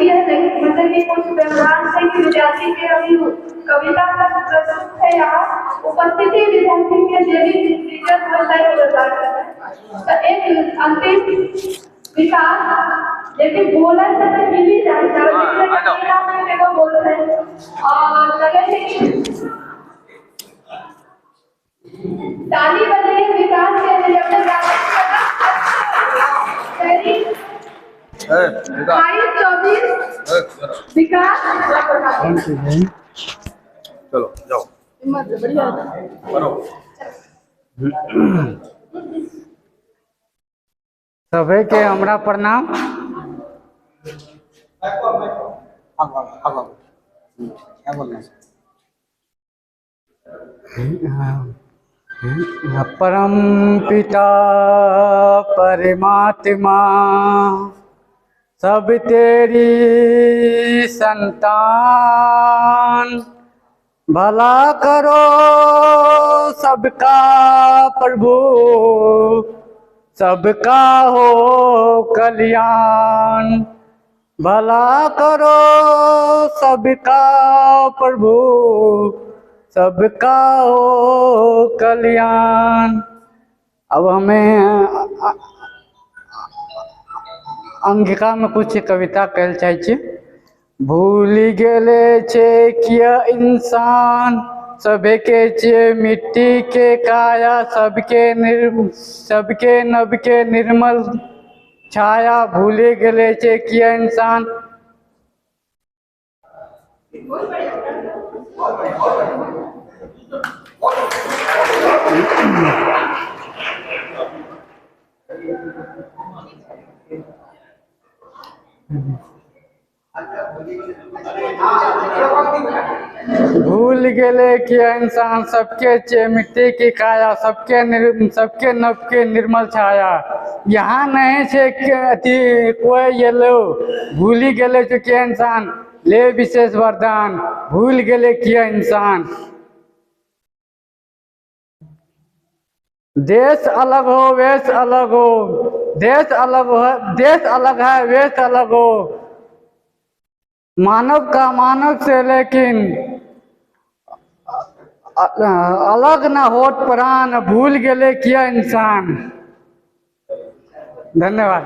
रुचि है, लेकिन मतलब कि कुछ व्यवधान है कि विद्यार्थी के अभी कविता का प्रस्तुत है यहाँ उपस्थिति विद्यार्थी के देवी टीचर होता है प्रदान करना है। तो एक अंतिम विकास लेकिन बोला जाता मिल ही जाता है को बोल रहे हैं और लगे थे कि ताली बजाइए विकास के लिए अपने विकास चलो जाओ बढ़िया करो। सभी के हमरा प्रणाम। क्या बोलना है? परम पिता परमात्मा सब तेरी संतान, भला करो सबका प्रभु, सबका हो कल्याण। भला करो सबका प्रभु, सबका हो कल्याण। अब हमें अंगिका में कुछ कविता कहल चाहे छी। भूल गेले छे किया इंसान, सबे के छे मिट्टी के काया, सबके नभ के निर्मल छाया। भूल गेले छे किया इंसान। भूल गेले किया इंसान, सबके चे मिट्टी की काया, सबके नभ के निर्मल छाया। यहाँ नहीं छे अति कोई ये लो, भूल गेले किया इंसान ले विशेष वरदान। भूल गेले किया इंसान। देश अलग हो वेश अलग हो, देश अलग हो, देश अलग है वेश अलग हो। मानव का मानव से लेकिन अलग ना होत प्राण। भूल गेले किया इंसान। धन्यवाद।